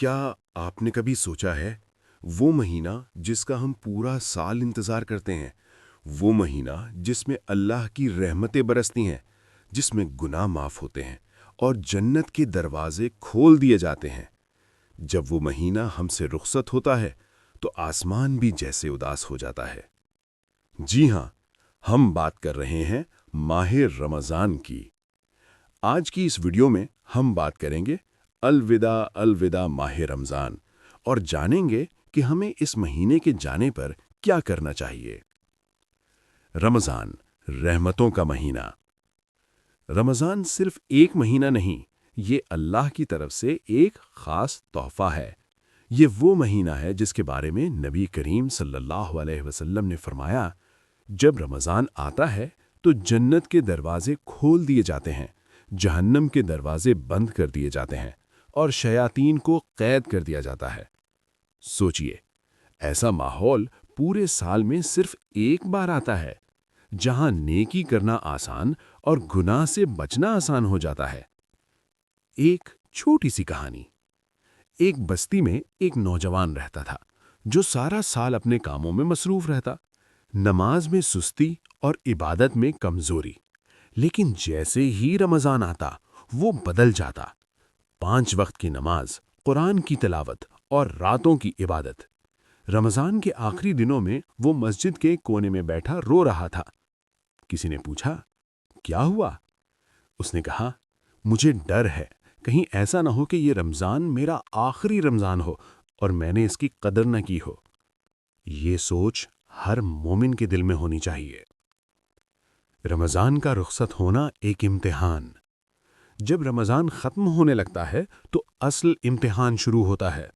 کیا آپ نے کبھی سوچا ہے وہ مہینہ جس کا ہم پورا سال انتظار کرتے ہیں، وہ مہینہ جس میں اللہ کی رحمتیں برستی ہیں، جس میں گناہ معاف ہوتے ہیں اور جنت کے دروازے کھول دیے جاتے ہیں؟ جب وہ مہینہ ہم سے رخصت ہوتا ہے تو آسمان بھی جیسے اداس ہو جاتا ہے۔ جی ہاں، ہم بات کر رہے ہیں ماہ رمضان کی۔ آج کی اس ویڈیو میں ہم بات کریں گے الوداع الوداع ماہ رمضان، اور جانیں گے کہ ہمیں اس مہینے کے جانے پر کیا کرنا چاہیے۔ رمضان، رحمتوں کا مہینہ۔ رمضان صرف ایک مہینہ نہیں، یہ اللہ کی طرف سے ایک خاص تحفہ ہے۔ یہ وہ مہینہ ہے جس کے بارے میں نبی کریم صلی اللہ علیہ وسلم نے فرمایا، جب رمضان آتا ہے تو جنت کے دروازے کھول دیے جاتے ہیں، جہنم کے دروازے بند کر دیے جاتے ہیں اور شیاطین کو قید کر دیا جاتا ہے۔ سوچئے، ایسا ماحول پورے سال میں صرف ایک بار آتا ہے، جہاں نیکی کرنا آسان اور گناہ سے بچنا آسان ہو جاتا ہے۔ ایک چھوٹی سی کہانی۔ ایک بستی میں ایک نوجوان رہتا تھا جو سارا سال اپنے کاموں میں مصروف رہتا، نماز میں سستی اور عبادت میں کمزوری۔ لیکن جیسے ہی رمضان آتا وہ بدل جاتا۔ 5 وقت کی نماز، قرآن کی تلاوت اور راتوں کی عبادت۔ رمضان کے آخری دنوں میں وہ مسجد کے کونے میں بیٹھا رو رہا تھا۔ کسی نے پوچھا، کیا ہوا؟ اس نے کہا، مجھے ڈر ہے کہیں ایسا نہ ہو کہ یہ رمضان میرا آخری رمضان ہو اور میں نے اس کی قدر نہ کی ہو۔ یہ سوچ ہر مومن کے دل میں ہونی چاہیے۔ رمضان کا رخصت ہونا ایک امتحان۔ جب رمضان ختم ہونے لگتا ہے تو اصل امتحان شروع ہوتا ہے۔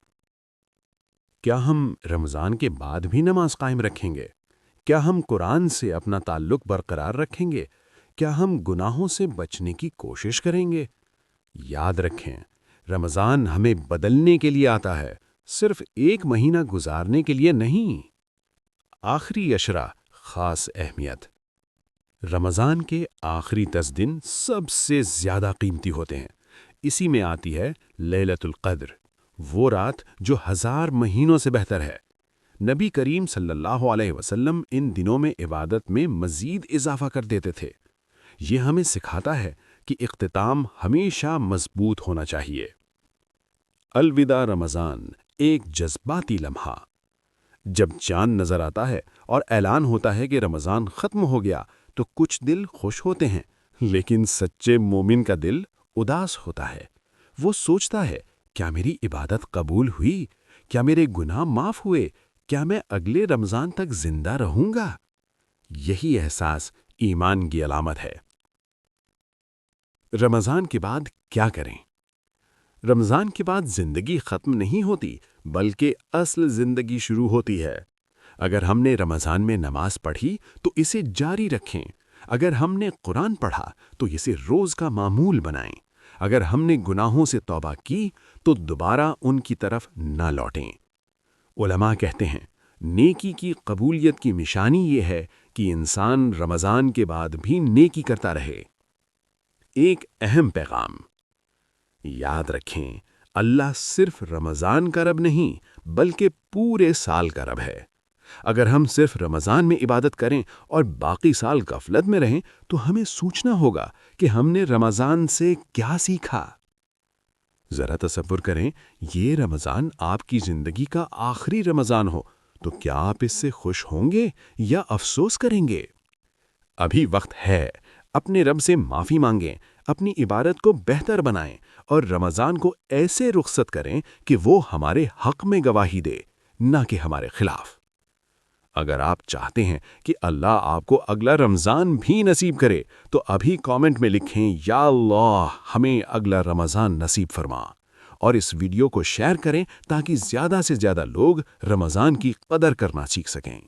کیا ہم رمضان کے بعد بھی نماز قائم رکھیں گے؟ کیا ہم قرآن سے اپنا تعلق برقرار رکھیں گے؟ کیا ہم گناہوں سے بچنے کی کوشش کریں گے؟ یاد رکھیں، رمضان ہمیں بدلنے کے لیے آتا ہے، صرف ایک مہینہ گزارنے کے لیے نہیں۔ آخری عشرہ، خاص اہمیت۔ رمضان کے آخری 10 دن سب سے زیادہ قیمتی ہوتے ہیں۔ اسی میں آتی ہے لیلۃ القدر، وہ رات جو 1000 مہینوں سے بہتر ہے۔ نبی کریم صلی اللہ علیہ وسلم ان دنوں میں عبادت میں مزید اضافہ کر دیتے تھے۔ یہ ہمیں سکھاتا ہے کہ اختتام ہمیشہ مضبوط ہونا چاہیے۔ الوداع رمضان، ایک جذباتی لمحہ۔ جب چاند نظر آتا ہے اور اعلان ہوتا ہے کہ رمضان ختم ہو گیا تو کچھ دل خوش ہوتے ہیں، لیکن سچے مومن کا دل اداس ہوتا ہے۔ وہ سوچتا ہے، کیا میری عبادت قبول ہوئی؟ کیا میرے گناہ معاف ہوئے؟ کیا میں اگلے رمضان تک زندہ رہوں گا؟ یہی احساس ایمان کی علامت ہے۔ رمضان کے بعد کیا کریں؟ رمضان کے بعد زندگی ختم نہیں ہوتی، بلکہ اصل زندگی شروع ہوتی ہے۔ اگر ہم نے رمضان میں نماز پڑھی تو اسے جاری رکھیں۔ اگر ہم نے قرآن پڑھا تو اسے روز کا معمول بنائیں۔ اگر ہم نے گناہوں سے توبہ کی تو دوبارہ ان کی طرف نہ لوٹیں۔ علماء کہتے ہیں، نیکی کی قبولیت کی نشانی یہ ہے کہ انسان رمضان کے بعد بھی نیکی کرتا رہے۔ ایک اہم پیغام۔ یاد رکھیں، اللہ صرف رمضان کا رب نہیں بلکہ پورے سال کا رب ہے۔ اگر ہم صرف رمضان میں عبادت کریں اور باقی سال غفلت میں رہیں تو ہمیں سوچنا ہوگا کہ ہم نے رمضان سے کیا سیکھا۔ ذرا تصور کریں، یہ رمضان آپ کی زندگی کا آخری رمضان ہو تو کیا آپ اس سے خوش ہوں گے یا افسوس کریں گے؟ ابھی وقت ہے، اپنے رب سے معافی مانگیں، اپنی عبادت کو بہتر بنائیں اور رمضان کو ایسے رخصت کریں کہ وہ ہمارے حق میں گواہی دے، نہ کہ ہمارے خلاف۔ اگر آپ چاہتے ہیں کہ اللہ آپ کو اگلا رمضان بھی نصیب کرے تو ابھی کامنٹ میں لکھیں، یا اللہ ہمیں اگلا رمضان نصیب فرما، اور اس ویڈیو کو شیئر کریں تاکہ زیادہ سے زیادہ لوگ رمضان کی قدر کرنا سیکھ سکیں۔